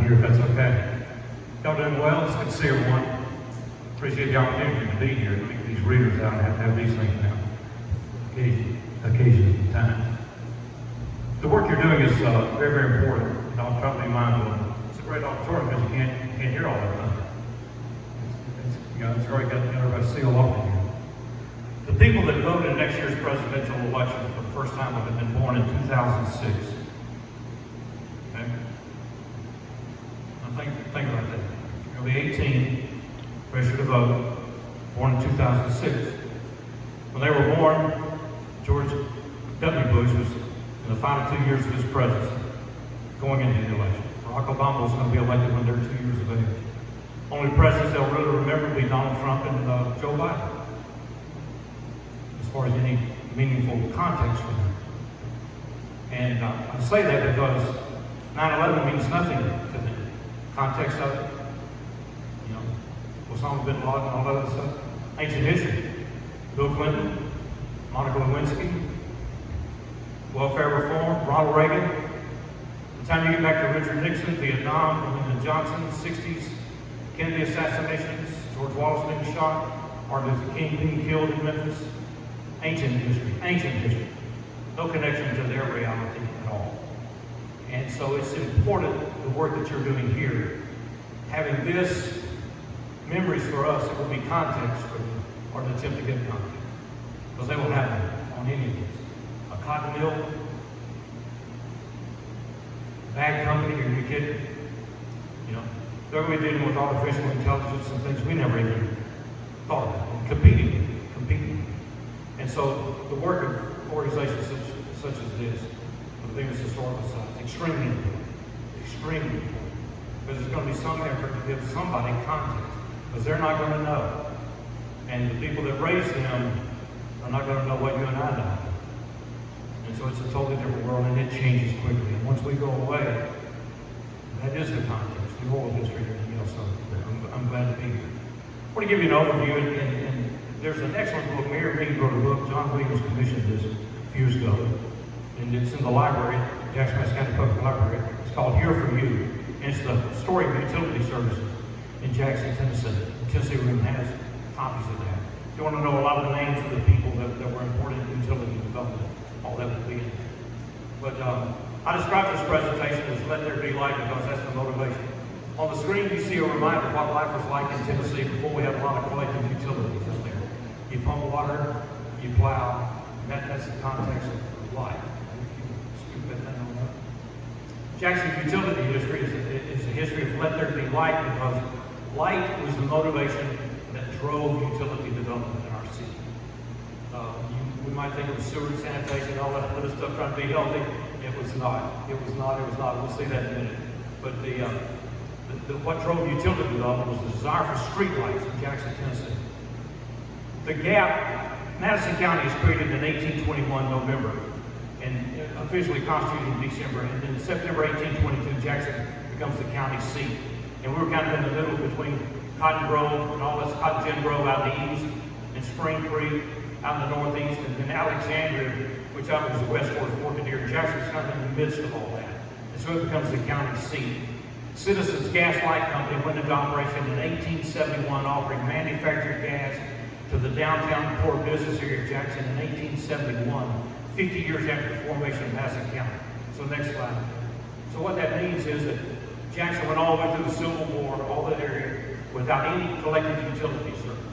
here if that's okay. Y'all doing well? It's good to see everyone. Appreciate the opportunity to be here and make these readers out and have these things now. Occasions and times. The work you're doing is very, very important. And I'll try to be mindful. It's a great auditorium because you can't hear all that thunder. It's very good to get everybody seal off in here. The people that voted in next year's presidential election for the first time have been born in 2006. Okay? Now think about that. You'll be 18, registered to vote, born in 2006. When they were born, George W. Bush was in the final 2 years of his presidency, going into the election. Barack Obama was going to be elected when they were 2 years of age. Only presidents they'll really remember will be Donald Trump and Joe Biden, as far as any meaningful context for them. And I say that because 9/11 means nothing to them. Context of it, Osama bin Laden and all that other stuff. Ancient history. Bill Clinton, Monica Lewinsky, welfare reform, Ronald Reagan. By the time you get back to Richard Nixon, Vietnam, Lyndon Johnson, 60s, Kennedy assassinations, George Wallace being shot, Martin Luther King being killed in Memphis. Ancient history. No connection to their reality at all. And so it's important, the work that you're doing here, having this memories for us, it will be context for them, or an attempt to get context. Because they will have them on any of these. A cotton mill, bag company, are you kidding? They're going to be dealing with artificial intelligence and things we never even thought about, and competing. And so the work of organizations such as this, the Bemis Historical Society, is extremely important. Because there's going to be some effort to give somebody context, because they're not going to know. And the people that raise them are not going to know what you and I know. And so it's a totally different world, and it changes quickly. And once we go away, that is the context, the oral history, and everything else. So I'm glad to be here. I want to give you an overview, and there's an excellent book. Mayor Mead wrote a book. John Williams commissioned this a few years ago, and it's in the library, Jackson County Public Library. It's called Here For You, and it's the story of utility services in Jackson, Tennessee. The Tennessee Room has copies of that. If you want to know a lot of the names of the people that were important in utility development, all that will be in there. But I describe this presentation as Let There Be Light because that's the motivation. On the screen, you see a reminder of what life was like in Tennessee before we had a lot of collective utilities out there. You pump water, you plow, and that's the context of life. Jackson's utility history is a history of Let There Be Light because light was the motivation that drove utility development in our city. We might think it was sewer sanitation, all that other stuff trying to be healthy. It was not. We'll see that in a minute. But what drove utility development was the desire for streetlights in Jackson, Tennessee. The gap, Madison County is created in 1821 November and officially constituted in December. And then in September 1822, Jackson becomes the county seat. And we were kind of in the middle between Cotton Grove and all this Cotton Gin Grove out in the east, and Spring Creek out in the northeast, and then Alexandria, which out was the west toward Fort Deer. Jackson's kind of in the midst of all that. And so it becomes the county seat. Citizens Gas Light Company went into operation in 1871, offering manufactured gas to the downtown core business area of Jackson in 1871, 50 years after the formation of Madison County. So next slide. So what that means is that Jackson went all the way through the Civil War, all that area, without any collective utility service.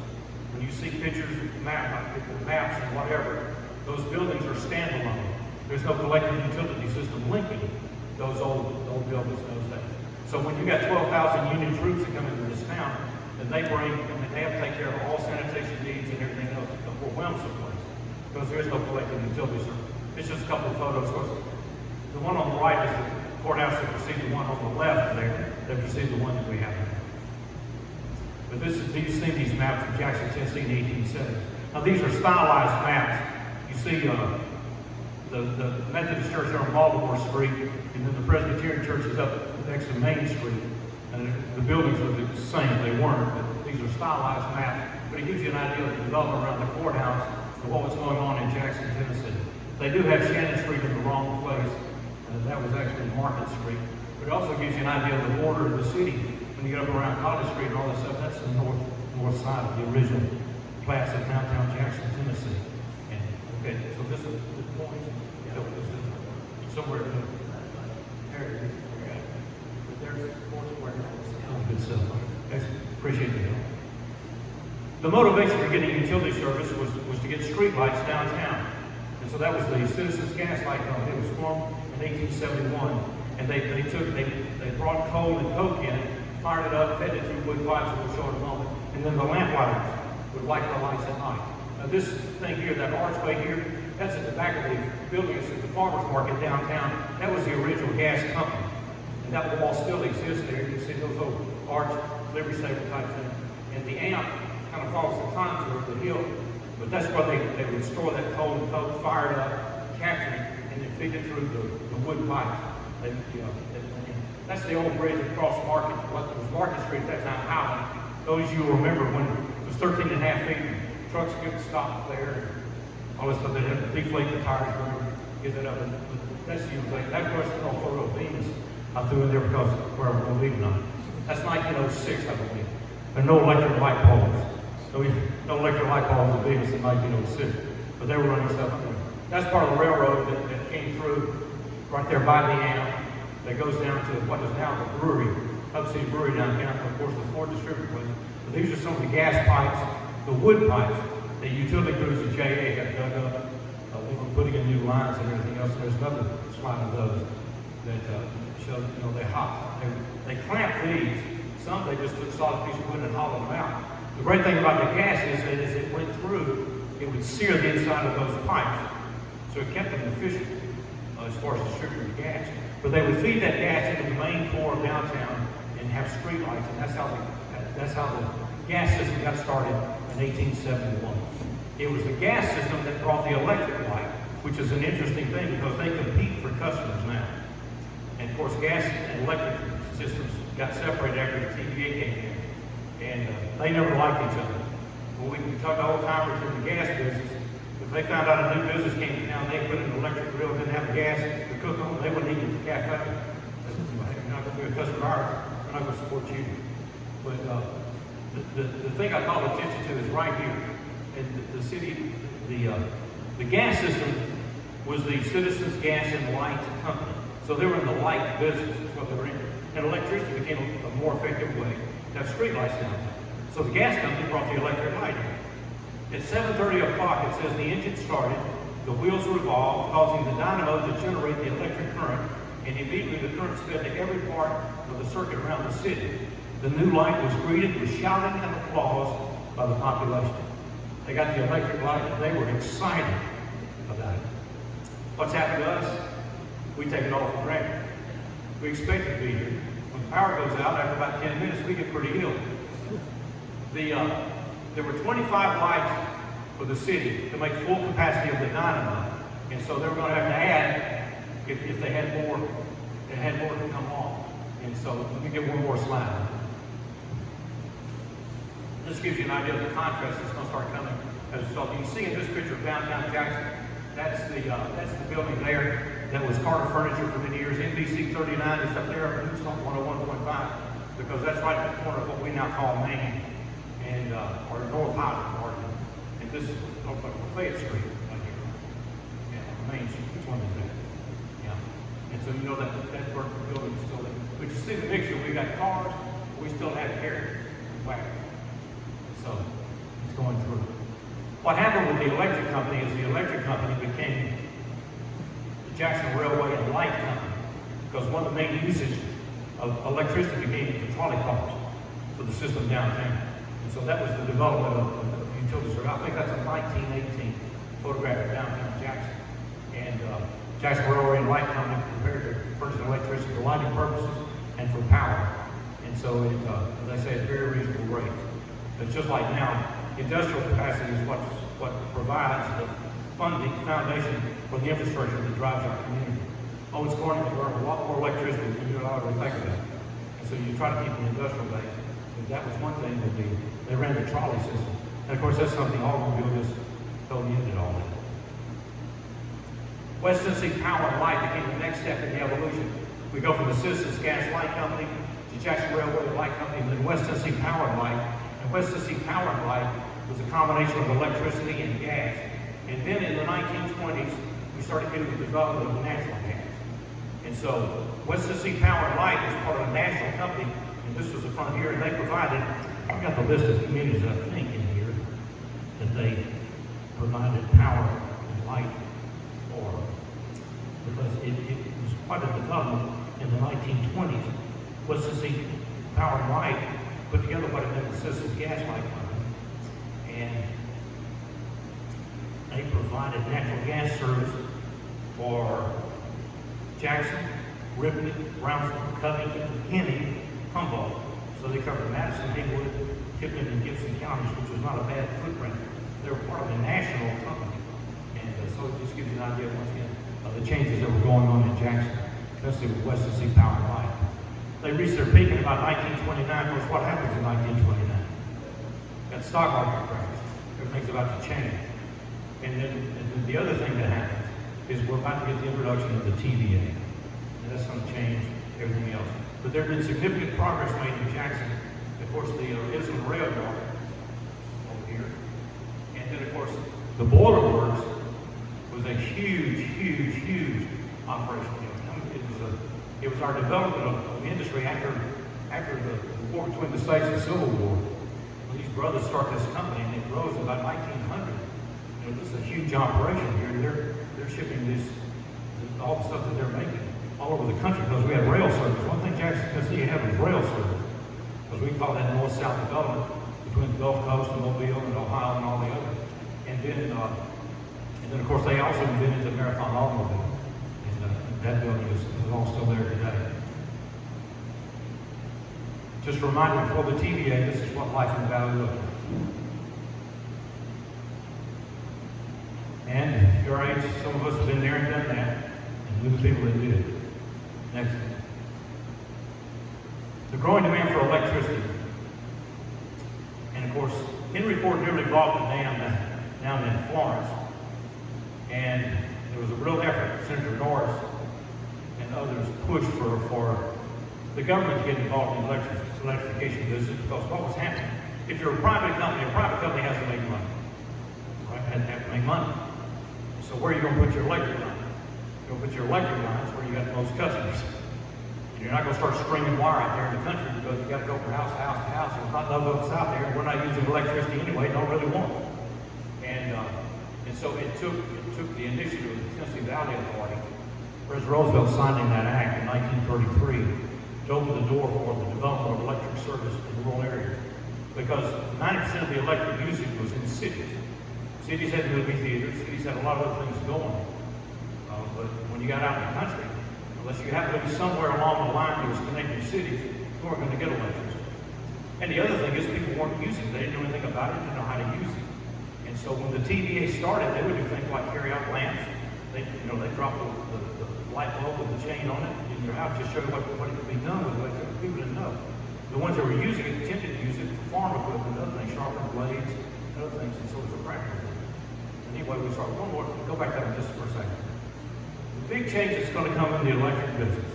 When you see pictures, maps and whatever, those buildings are standalone. There's no collective utility system linking those old buildings, those days. So when you got 12,000 Union troops that come into this town, and they have to take care of all sanitation needs and everything else to overwhelm someplace, because there is no collective utility service. It's just a couple of photos. The one on the right is the courthouse that precedes the one on the left there that precedes the one that we have now. But you see these maps of Jackson, Tennessee in the 1870s. Now these are stylized maps. You see the Methodist Church there on Baltimore Street, and then the Presbyterian Church is up next to Main Street. And the buildings are the same, they weren't, but these are stylized maps. But it gives you an idea of the development around the courthouse and what was going on in Jackson, Tennessee. They do have Shannon Street in the wrong place, that was actually Market Street. But it also gives you an idea of the border of the city. When you get up around College Street and all that stuff, that's the north side of the original plats of downtown Jackson, Tennessee. And okay, so this is the point. Yeah, this is somewhere in there. But there's Foursquare. Good stuff. Appreciate the help. The motivation for getting utility service was to get street lights downtown. And so that was the Citizens Gas Light Company. It was formed in 1871. And they brought coal and coke in, fired it up, fed it through wood pipes, and we'll show in a moment. And then the lamp lighters would light the lights at night. Now this thing here, that archway here, that's at the back of the building. It's at the farmer's market downtown. That was the original gas company. And that wall still exists there. You can see those little arch livery stable type thing. And the amp kind of follows the contour of the hill. But that's where they would store that coal and coke, fire it up, capture it, and then feed it through the wood pipes. That's the old bridge across Market. What was Market Street at that time, Highland. Those you will remember when it was 13 and a half feet. Trucks couldn't stop there. All this stuff, they had to deflate the tires, get that up. And that's usually, that was a photo of Bemis I threw in there because where we're going to leave tonight. That's 1906, I believe. There are no electric light poles. No electric light poles at Bemis in 1906. But they were running stuff up there. That's part of the railroad that came through right there by the amp. That goes down to what is now the brewery, Upstate Brewery downtown, of course the Ford distributor place. But these are some of the gas pipes, the wood pipes that utility crews at JA have dug up. They were putting in new lines and everything else. There's another slide of those that show, they hot. They clamp these. Some they just took a solid piece of wood and hollowed them out. The great thing about the gas is that as it went through, it would sear the inside of those pipes. So it kept them efficient as far as distributing the gas. But they would feed that gas into the main core of downtown and have street lights, and that's how the gas system got started in 1871. It was the gas system that brought the electric light, which is an interesting thing because they compete for customers now. And of course, gas and electric systems got separated after the TVA came in, and they never liked each other. When we talk to old timers in the gas business, if they found out a new business came to town, they put in an electric grill and didn't have gas to cook on, they wouldn't eat at the cafe. You're not going to be a customer of ours, we're not going to support you. But the thing I call attention to is right here. In the city, the gas system was the Citizens Gas and Light Company. So they were in the light business, is what they were in. And electricity became a more effective way to have street lights downtown. So the gas company brought the electric light in. At 7:30 o'clock, it says the engine started, the wheels revolved, causing the dynamo to generate the electric current, and immediately the current sped to every part of the circuit around the city. The new light was greeted with shouting and applause by the population. They got the electric light, and they were excited about it. What's happened to us? We take it all for granted. We expect it to be here. When the power goes out, after about 10 minutes, we get pretty ill. There were 25 lights for the city to make full capacity of the dynamo. And so they were going to have to add if they had more to come on. And so let me get one more slide. This gives you an idea of the contrast that's going to start coming as a result. You can see in this picture of downtown Jackson, that's the building there that was Carter Furniture for many years. NBC 39 is up there, it's on 101.5, because that's right at the corner of what we now call Main and or North Highland Market. And this is Lafayette Street right here. Yeah, Main Street, which one is that? Yeah. And so you know that building is still there. But you see the picture, we got cars, we still have carriers. Wow. So it's going through. What happened with the electric company is the electric company became the Jackson Railway and Light Company, because one of the main usage of electricity became the trolley cars for the system downtown. And so that was the development of utilities. I think that's a 1918 photograph of downtown Jackson. And Jackson Railway and Light Company prepared to purchase electricity for lighting purposes and for power. And so it, as I say, at very reasonable rates. It's just like now, industrial capacity is what provides the funding foundation for the infrastructure that drives our community. Owens Corning can burn a lot more electricity than you ought to think about. And so you try to keep the industrial base. And that was one thing that they ran the trolley system. And of course, that's something automobile just totally ended all that. West Tennessee Power and Light became the next step in the evolution. We go from the Citizens Gas Light Company to Jackson Railway Light Company, and then West Tennessee Power and Light. And West Tennessee Power and Light was a combination of electricity and gas. And then in the 1920s, we started getting the development of natural gas. And so West Tennessee Power and Light was part of a national company, and this was the frontier, and they provided, I've got the list of communities, I think, in here, that they provided power and light for, because it was quite a development in the 1920s. West Tennessee Power and Light put together what it meant the Citizens Gas Light Company, and they provided natural gas service for Jackson, Ripley, Brownsville, Covington, Henning, Humboldt. So they covered Madison, Haywood, Tipton, and Gibson counties, which was not a bad footprint. They were part of a national company. And so it just gives you an idea, once again, of the changes that were going on in Jackson, especially with West Tennessee Power and Light. They reached their peak in about 1929. Of course, what happens in 1929? That stock market crash. Everything's about to change. And then the other thing that happens is we're about to get the introduction of the TVA. And that's going to change everything else. But there has been significant progress made in Jackson. Of course, the Island Rail Yard over here. And then, of course, the Boiler Works was a huge operation. It was our development of the industry after the war between the states and the Civil War. When these brothers start this company, and it grows in about 1900. This is a huge operation here, and they're shipping all the stuff that they're making all over the country because we have rail service. One thing Jackson, Tennessee had was rail service, because we call that north-south development between the Gulf Coast and Mobile and Ohio and all the others. And then of course they also invented the Marathon automobile, and that building is all still there today. Just a reminder, before the TVA, this is what life in the valley looked like. And at your age, some of us have been there and done that, and we're the people that did it. Next. The growing demand for electricity. And of course, Henry Ford nearly bought the dam down in Florence. And there was a real effort, Senator Norris and others pushed for the government to get involved in electrification business, because what was happening, if you're a private company has to make money. Right? Have to make money. So where are you going to put your electric line? You're going to put your electric lines where you got the most customers. You're not going to start stringing wire out there in the country, because you got to go from house to house to house. There's not enough of us out there, and we're not using electricity anyway. Don't really want it. And so it took the initiative of the Tennessee Valley Authority. President Roosevelt signing that act in 1933 to open the door for the development of electric service in rural areas, because 90% of the electric usage was in cities. Cities had movie theaters, cities had a lot of other things going. But when you got out in the country, unless you happened to be somewhere along the line that was connecting cities, you weren't going to get electricity. And the other thing is, people weren't using it. They didn't know anything about it, didn't know how to use it. And so when the TVA started, they would do things like carry out lamps. They drop the light bulb with the chain on it in your house, just show you what could be done with electricity. People didn't know. The ones that were using it tended to use it for farm equipment and other things, sharpening blades, and other things, and so it was a practical thing. Anyway, we start one more. Go back there just for a second. The big change that's going to come in the electric business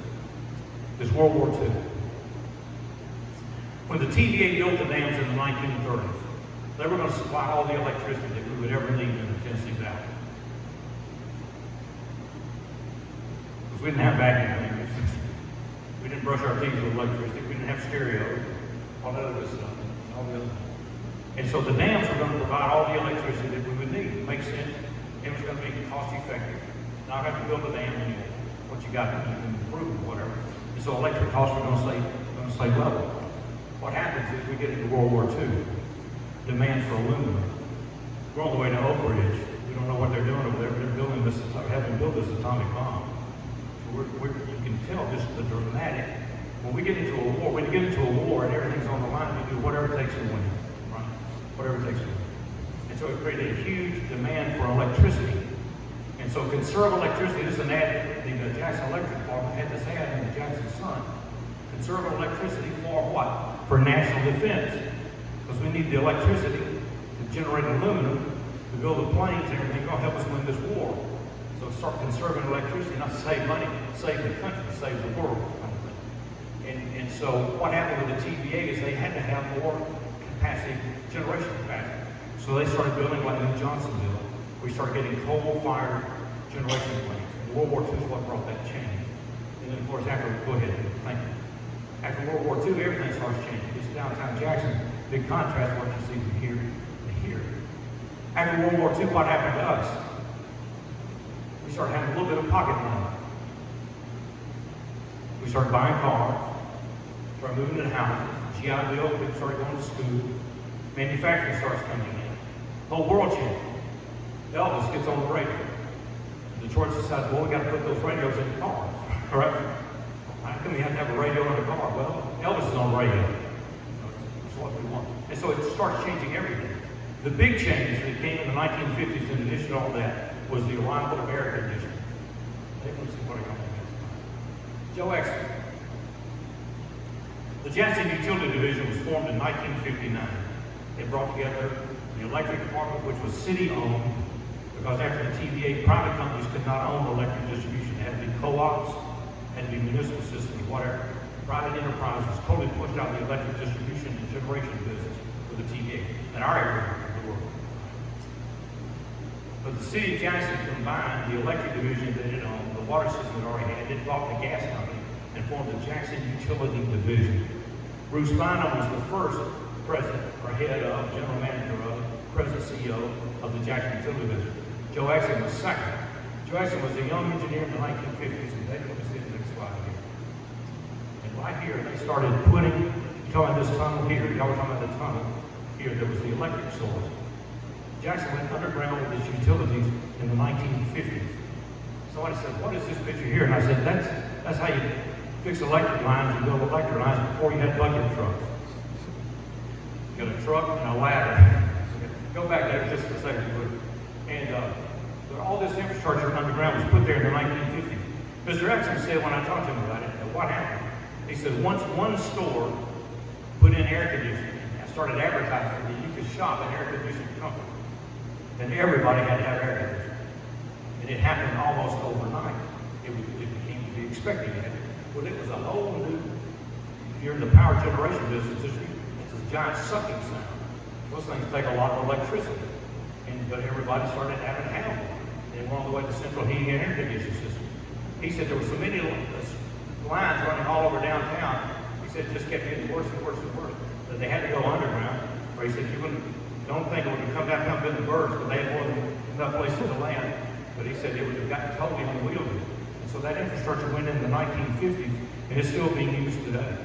is World War II. When the TVA built the dams in the 1930s, they were going to supply all the electricity that we would ever need in the Tennessee Valley. Because we didn't have vacuum cleaners. We didn't brush our teeth with electricity. We didn't have stereo, all that other stuff, all the other things. And so the dams were going to provide all the electricity that we would need. It makes sense. It was going to be cost effective. Now I have to build a dam anyway. What you got, you can improve or whatever. And so electric costs are going to stay level. What happens is we get into World War II. Demand for aluminum. We're on the way to Oak Ridge. We don't know what they're doing over there. They're building this, having built this atomic bomb. So you can tell just the dramatic. When we get into a war, and everything's on the line, we do whatever it takes to win. Right? Whatever it takes to win. And so it created a huge demand for electricity. And so conserve electricity. This is an ad the Jackson Electric Department had this ad in the Jackson Sun. Conserve electricity for what? For national defense. Because we need the electricity to generate aluminum, to build the planes and everything, going to help us win this war. So start conserving electricity, not save money, save the country, save the world, kind of thing. And so what happened with the TVA is they had to have more capacity, generation capacity. So they started building like New Johnsonville. We started getting coal-fired generation plants. And World War II is what brought that change. And then of course go ahead, thank you. After World War II, everything starts changing. It's downtown Jackson, big contrast what you see from here to here. After World War II, what happened to us? We started having a little bit of pocket money. We started buying cars, started moving into houses, GI Bill, people started going to school, manufacturing starts coming in. The whole world changed. Elvis gets on the radio. Detroit decides, well, we got to put those radios in the cars, right? How come you have to have a radio in the car? Well, Elvis is on the radio. That's what we want. And so it starts changing everything. The big change that came in the 1950s, in addition to all that, was the arrival of air conditioning. Let's see what I got on this. Joe Exton. The Jackson Utility Division was formed in 1959. It brought together the electric department, which was city-owned, because after the TVA, private companies could not own electric distribution. It had to be co-ops, had to be municipal systems, whatever. Private enterprise was totally pushed out of the electric distribution and generation business with the TVA in our area of the world. But the city of Jackson combined the electric division that it owned, the water system it already had, it bought the gas company, and formed the Jackson Utility Division. Bruce Bynum was the first president, or head of, general manager of, president CEO of the Jackson Utility Division. Joe Exton was second. Joe Exton was a young engineer in the 1950s, and David, let me see the next slide here. And right here, they started putting, you talking about this tunnel here, y'all were talking about the tunnel here, there was the electric source. Jackson went underground with his utilities in the 1950s. Somebody said, what is this picture here? And I said, that's how you fix electric lines and build electric lines before you had bucket trucks. You got a truck and a ladder. Go back there just for a second. And all this infrastructure underground was put there in the 1950s. Mr. Exton said when I talked to him about it, that what happened? He said once one store put in air conditioning and started advertising that you could shop in air conditioning company, then everybody had to have air conditioning. And it happened almost overnight. It became to be expected. Well, it was a whole new, if you're in the power generation business, it's a giant sucking sound. Those things take a lot of electricity. But everybody started having to have one. They went all the way to central heating and air conditioning system. He said there were so many lines running all over downtown. He said it just kept getting worse and worse and worse. That they had to go underground. Or he said don't think it would have come down and been the birds, but they had more than enough places to land. But he said it would have gotten totally unwieldy. And so that infrastructure went in the 1950s, and it's still being used today.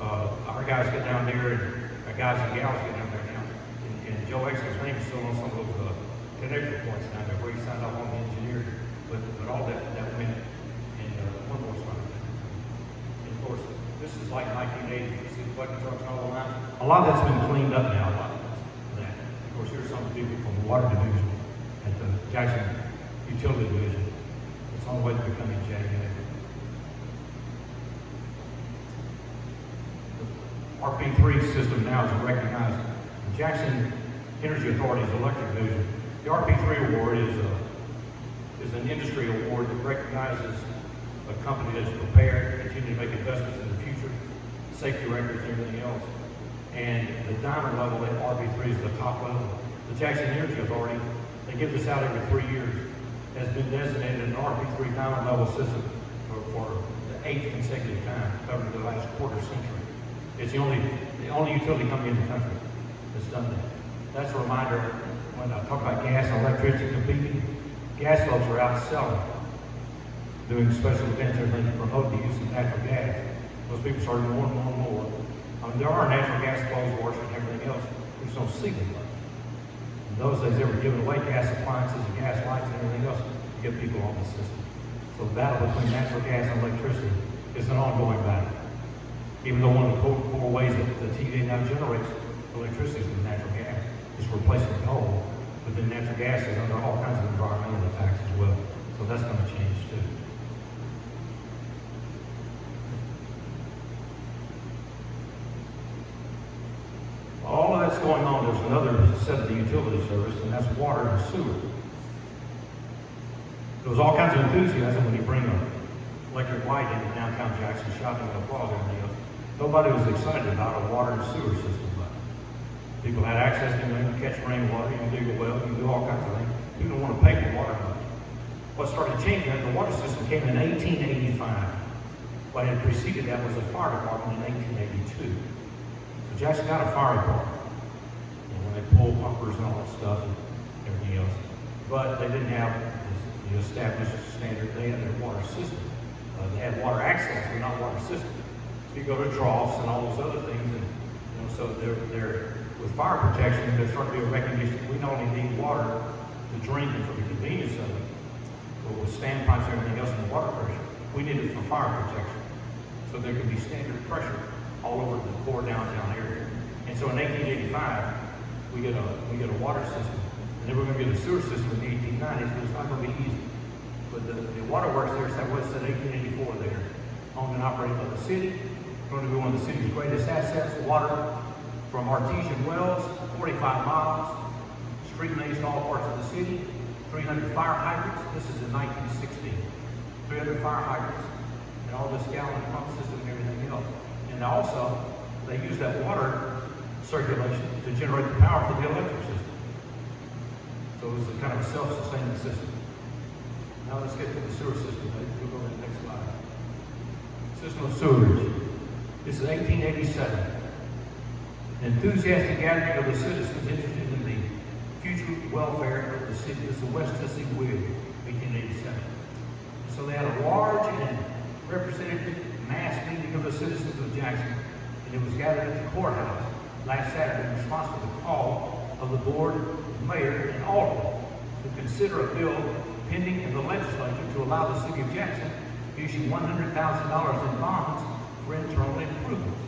Our guys get down there, and our guys and gals get down there now. And Joe Exton's name is still on some of those connector points down there where he signed off on the engineer. But all that went. And one more slide. And of course, this is like 1980. You see the bucket trucks all around. A lot of that's been cleaned up now. A lot of that. Of course, here's some people from the water division at the Jackson Utility Division. It's on the way to becoming JA. RP3 system now is recognized. The Jackson Energy Authority's electric division. The RP3 award is an industry award that recognizes a company that's prepared, continue to make investments in the future, safety records and everything else. And the diamond level at RP3 is the top level. The Jackson Energy Authority, they give this out every 3 years, has been designated an RP3 diamond level system for the 8th consecutive time, covering the last quarter century. It's the only utility company in the country that's done that. That's a reminder when I talk about gas and electricity competing, gas folks are out selling, doing special events, everything to promote the use of natural gas. Those people started more and more and more. There are natural gas clothes washers and everything else. We just don't see them. In those days, they were giving away gas appliances and gas lights and everything else to get people on the system. So the battle between natural gas and electricity is an ongoing battle. Even though one of the core ways that the TVA now generates electricity is with natural gas, is replacing coal, but then natural gas is under all kinds of environmental attacks as well. So that's going to change too. All of that's going on. There's another set of the utility service, and that's water and sewer. There was all kinds of enthusiasm when you bring an electric light into downtown Jackson, shouting and applause and everything else. Nobody was excited about a water and sewer system, but people had access to it, catch rainwater, you can dig a well, you can do all kinds of things. People don't want to pay for water money. What started changing that, the water system came in 1885. What had preceded that was a fire department in 1882. So Jackson got a fire department. When they pulled pumpers and all that stuff and everything else. But they didn't have the established standard. They had their water system. They had water access, but not water system. So you go to troughs and all those other things, and so they're with fire protection. There's starting to be a recognition that we not only need water to drink and for the convenience of it, but with standpipes and everything else and the water pressure, we need it for fire protection. So there can be standard pressure all over the core downtown area. And so in 1885, we get a water system, and then we're going to get a sewer system in the 1890s, but it's not going to be easy. But the waterworks there said, what's in 1884 there? Owned and operated by the city. Going to be one of the city's greatest assets. Water from artesian wells, 45 miles, street mains in all parts of the city, 300 fire hydrants. This is in 1916. 300 fire hydrants, and all this gallon pump system and everything else. And also, they use that water circulation to generate the power for the electric system. So it's a kind of a self-sustaining system. Now let's get to the sewer system. We'll go to the next slide. System of sewerage. This is 1887. An enthusiastic gathering of the citizens interested in the future welfare of the city. This is the West Tennessee WIG, 1887. So they had a large and representative mass meeting of the citizens of Jackson, and it was gathered at the courthouse last Saturday in response to the call of the board, mayor, and aldermen to consider a bill pending in the legislature to allow the city of Jackson to issue $100,000 in bonds for internal improvements.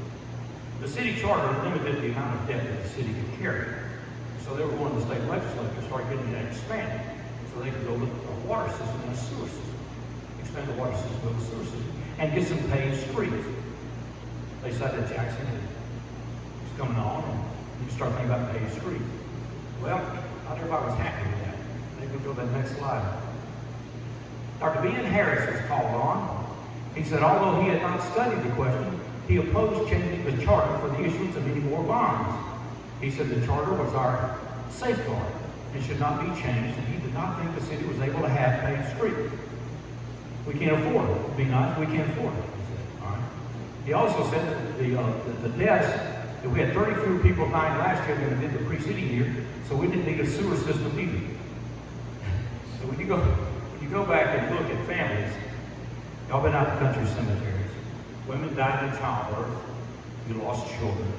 The city charter limited the amount of debt that the city could carry. So they were going to the state legislature to start getting that expanded so they could build a water system and a sewer system. Expand the water system, build a sewer system, and get some paved streets. They decided that Jackson was coming on and you start thinking about paved streets. Well, not everybody was happy with that. Maybe we'll go to that next slide. Dr. B.N. Harris was called on. He said, although he had not studied the question, he opposed changing the charter for the issuance of any more bonds. He said the charter was our safeguard and should not be changed, and he did not think the city was able to have paved streets. We can't afford it. It'd be nice, we can't afford it, he said. All right. He also said that the deaths, that we had 30 fewer people dying last year than we did the preceding year, so we didn't need a sewer system either. So when you go back and look at families, y'all been out to country cemeteries. Women died in childbirth. You lost children.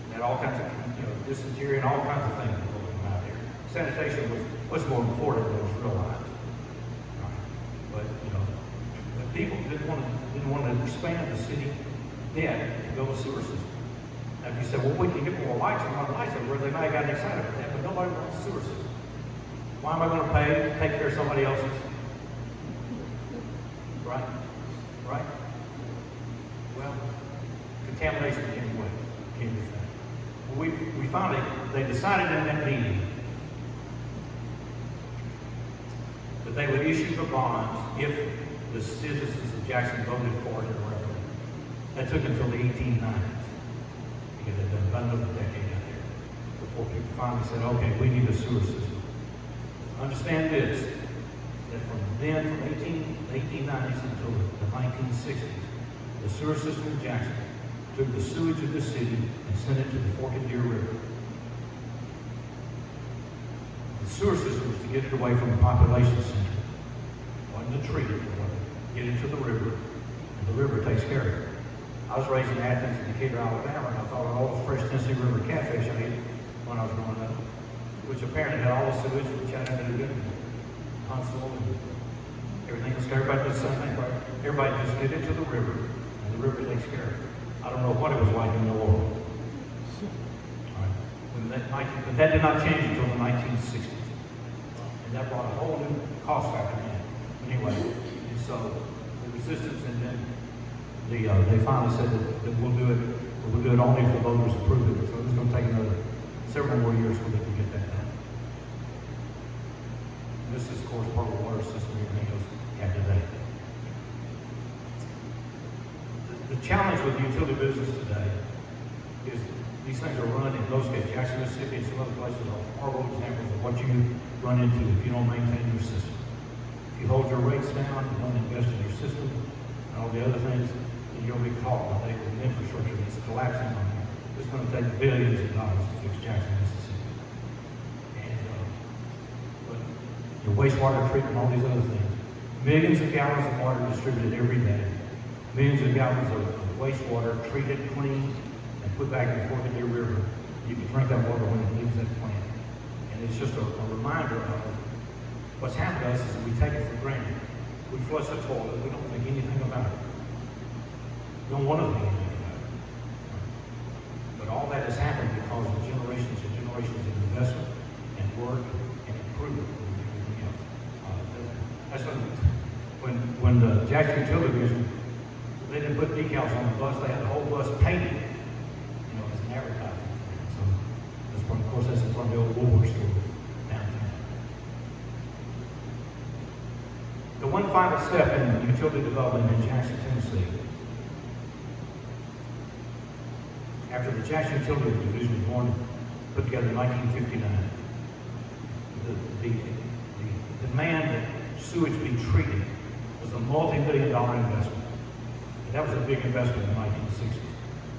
You had all kinds of dysentery and all kinds of things going on out there. Sanitation was much more important than was realized. But the people didn't want to expand the city debt to build a sewer system. Now, if you said, well, we can get more lights and more lights everywhere, they might have gotten excited about that, but nobody wants a sewer system. Why am I going to pay to take care of somebody else's? Right? Right? Well, contamination anyway. We finally, they decided in that meeting that they would issue the bonds if the citizens of Jackson voted for it in a referendum. That took until the 1890s. Because they'd been about another decade out there before people finally said, okay, we need a sewer system. Understand this, that from 1890s until the 1960s, the sewer system in Jackson took the sewage of the city and sent it to the Forked Deer River. The sewer system was to get it away from the population center. It wasn't to treat it, get it to the river, and the river takes care of it. I was raised in Athens and Decatur, Alabama, and I thought of all the fresh Tennessee River catfish I ate when I was growing up, which apparently had all the sewage from Chattanooga and Huntsville and everything else. Everybody did the same thing, right? Everybody just get it to the river, and the river takes care of it. I don't know what it was like in New Orleans. But that did not change until the 1960s. And that brought a whole new cost factor in. Anyway, and so the resistance, and then they finally said that we'll do it, but we'll do it only if the voters approve it. So it's going to take several more years for them to get that done. This is, of course, part of the water system everything else have today. The challenge with the utility business today is these things are run in most cases, Jackson, Mississippi, and some other places are horrible examples of what you run into if you don't maintain your system. If you hold your rates down, you don't invest in your system, and all the other things, you'll be caught one day with an infrastructure that's collapsing on you. It's going to take billions of dollars to fix Jackson, Mississippi. And but your wastewater treatment, all these other things. Millions of gallons of water distributed every day. Millions of gallons of wastewater treated, cleaned, and put back and forth into the river. You can drink that water when it leaves that plant. And it's just a reminder of what's happened to us is that we take it for granted. We flush the toilet, we don't think anything about it. We don't want to think anything about it. But all that has happened because of generations and generations of investment and work and improvement and everything else. That's when the Jackson Utility Division, they didn't put decals on the bus, they had the whole bus painted, as an advertising. So that's one, of course, that's in front of the old Woolworth store downtown. The one final step in utility development in Jackson, Tennessee, after the Jackson Utility Division was born, put together in 1959, the demand that sewage be treated was a multi-million-dollar investment. And that was a big investment in the 1960s.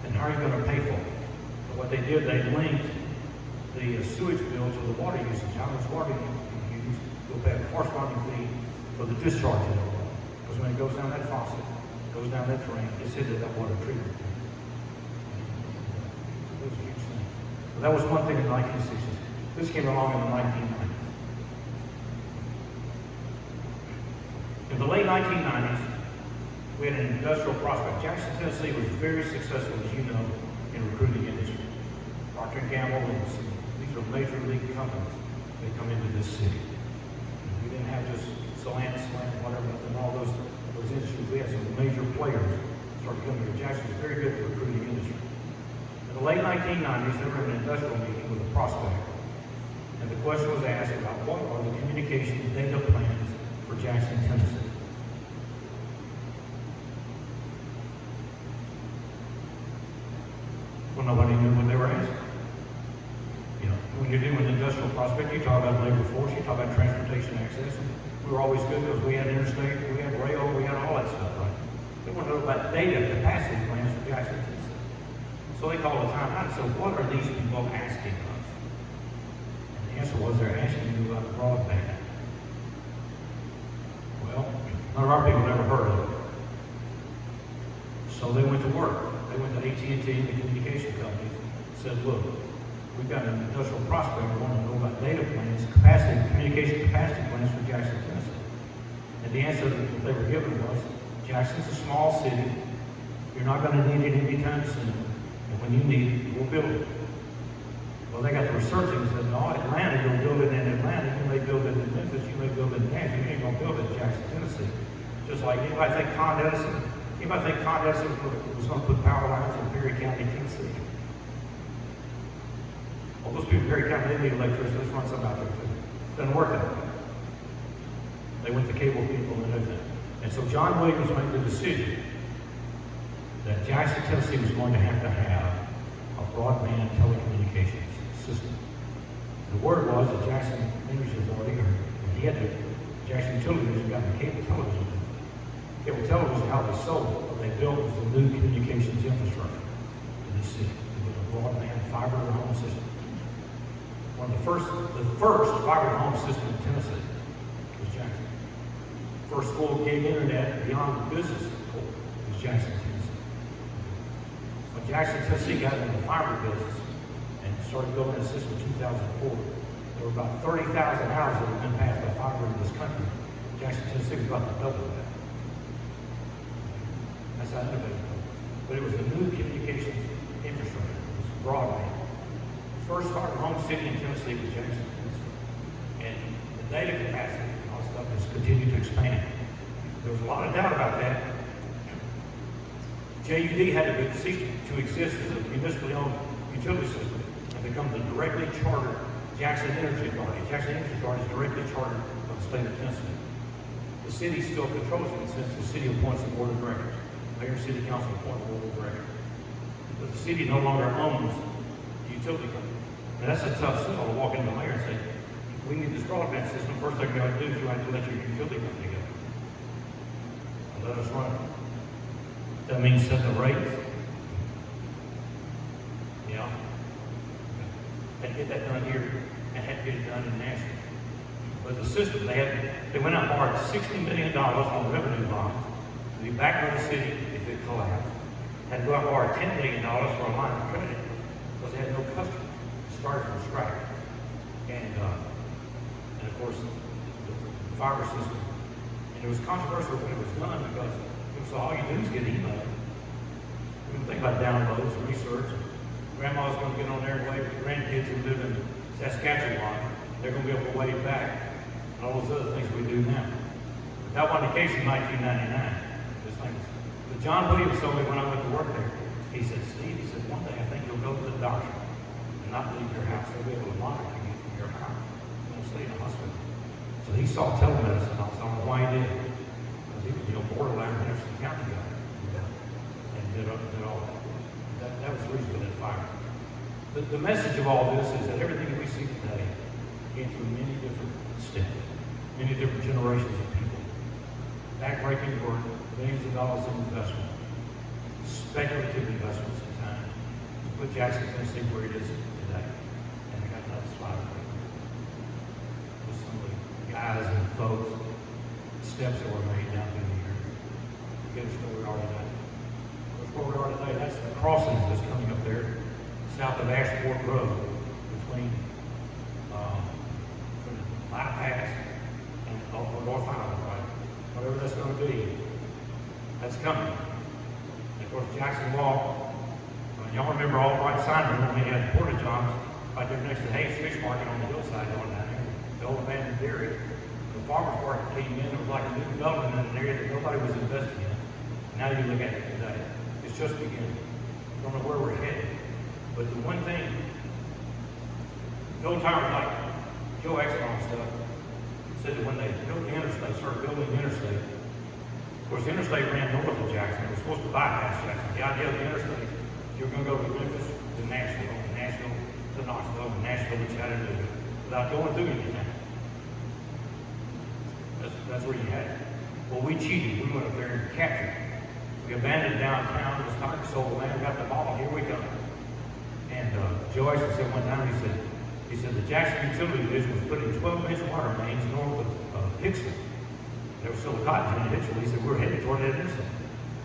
And how are you going to pay for it? But what they did, they linked the sewage bill to the water usage. How much water you use, you'll pay a corresponding fee for the discharge of that water. Because when it goes down that faucet, it goes down that drain, it's into that water treatment. It was a huge thing. So that was one thing in the 1960s. This came along in the 1990s. In the late 1990s, we had an industrial prospect. Jackson, Tennessee was very successful, as you know, in recruiting industry. Procter & Gamble, and these are major league companies. They come into this city. We didn't have just Slant, whatever, and all those industries. We had some major players started coming here. Jackson was very good at recruiting industry. In the late 1990s, they were in an industrial meeting with a prospect. And the question was asked about what are the communication data plans for Jackson, Tennessee. Well, nobody knew what they were asking. When you're doing an industrial prospect, you talk about labor force, you talk about transportation access. And we were always good because we had interstate, we had rail, we had all that stuff, right? They want to know about data capacity plans for Jackson, Tennessee. So they called a time out and said, what are these people asking us? And the answer was they're asking you about broadband. Well, none of our people never heard of it. So they went to work. They went to AT&T and the communication companies and said, look, we've got an industrial prospect. We want to know about data plans, communication capacity plans for Jackson, Tennessee. And the answer that they were given was, Jackson's a small city. You're not going to need it anytime soon. And when you need it, we'll build it. Well, they got the researching and said, no, Atlanta, you'll build it in Atlanta. You may build it in Memphis. You may build it in Nashville. You ain't going to build it in Jackson, Tennessee. Just like anybody think Con Edison was going to put power lines in Perry County, Tennessee? Well, those people in Perry County, they need electricity. Let's run some out there too. Doesn't work that way. They went to cable people and everything. And so John Williams made the decision that Jackson, Tennessee was going to have a broadband telecommunications system. The word was that Jackson Energy Authority, Jackson Utility Division got the cable television. Cable television, how they sold it, what they built was the new communications infrastructure in this city. It was a broadband fiber to the home system. One of the first fiber to the home system in Tennessee was Jackson. First full gig internet beyond the business was Jackson, Tennessee. When Jackson, Tennessee got into the fiber business and started building that system in 2004, there were about 30,000 houses that had been passed by fiber in this country. Jackson, Tennessee was about to double that. That's how innovative it was. But it was the new communications infrastructure. It was broadband. First fiber home city in Tennessee was Jackson, Tennessee. And the data capacity and all stuff has continued to expand. There was a lot of doubt about that. JUD had to cease to exist as a municipally owned utility system and become the directly chartered Jackson Energy Authority. Jackson Energy Authority is directly chartered by the state of Tennessee. The city still controls it since the city appoints the board of directors. Mayor and city council appoint the board of directors. But the city no longer owns the utility company. And that's a tough sell to walk into the mayor and say, we need this broadband system. First thing you got to do is you have to let your utility company go. And let us run it. That means set the rates. Yeah. Had to get that done here and had to get it done in Nashville. But the system, they went out and borrowed $60 million on revenue bonds to be backed by the city if it collapsed. Had to go out and borrow $10 million for a line of credit because they had no customers. Started from scratch. And of course, the fiber system. And it was controversial when it was done because it was all you do is get email. We didn't think about downloads and research. Grandma's going to get on there and wave the grandkids who live in Saskatchewan. They're going to be able to wave back. And all those other things we do now. That wasn't the case in 1999. But John Williams told me when I went to work there, he said, Steve, he said, one day I think you'll go to the doctor and not leave your house. They'll be able to monitor you from your house. You don't stay in a hospital. So he saw telemedicine. I was why he did. Because he was, borderline Henderson County guy. And did all that. That was the reason for that fire. The message of all this is that everything we see today came through many different steps, many different generations of people. Backbreaking work, millions of dollars in investment, speculative investments in time to put Jackson, Tennessee where it is today. And I got another slide with some of the guys and folks, steps that were made down through the years to get us where we are today. Where we are today, that's the crossings that's coming up there, south of Ashport Road, between bypass and North Island, right? Whatever that's going to be, that's coming. And of course, Jackson Walk, y'all remember all right sign room when we had Porta Johns right there next to Hayes Fish Market on the hillside going down there, the old abandoned dairy. The farmer's market came in, it was like a new development in an area that nobody was investing in. Now you look at it today, it's just beginning. Don't know where we're headed. But the one thing, the old timers like Joe Exxon stuff said that when they built the interstate, started building the interstate, of course the interstate ran north of Jackson. It was supposed to bypass Jackson. The idea of the interstate, you were going to go from Memphis to Nashville, and Nashville to Knoxville, and Nashville to Chattanooga, without going through anything. That's where you had it. Well, we cheated. We went up there and captured it. We abandoned downtown. It was time to sold the land. We got the mall. Here we go. And Joe Exxon said one time, he said the Jackson Utility Division was putting 12-inch water mains north of Hicksville. There was still a cotton in Hicksville. He said, we're headed toward that interstate.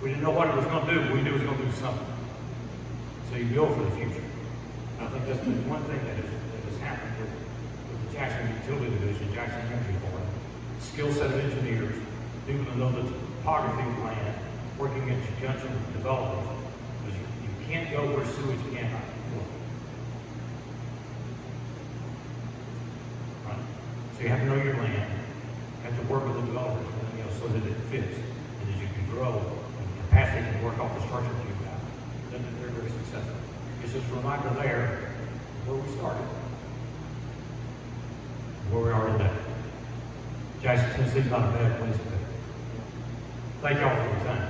We didn't know what it was going to do, but we knew it was going to do something. So you build for the future. And I think that's been one thing that has happened with the Jackson Utility Division, Jackson Energy Authority. Skill set of engineers, people that know the topography of land, working in conjunction with developers. Because you can't go where sewage cannot flow. Right? So you have to know your land, you have to work with the developers, so that it fits, and that you can grow, and the capacity can work off the structure that you've got. Then they're very successful. It's just a reminder there where we started, where we are today. Jackson, Tennessee is not a bad place to be. Thank y'all for your time.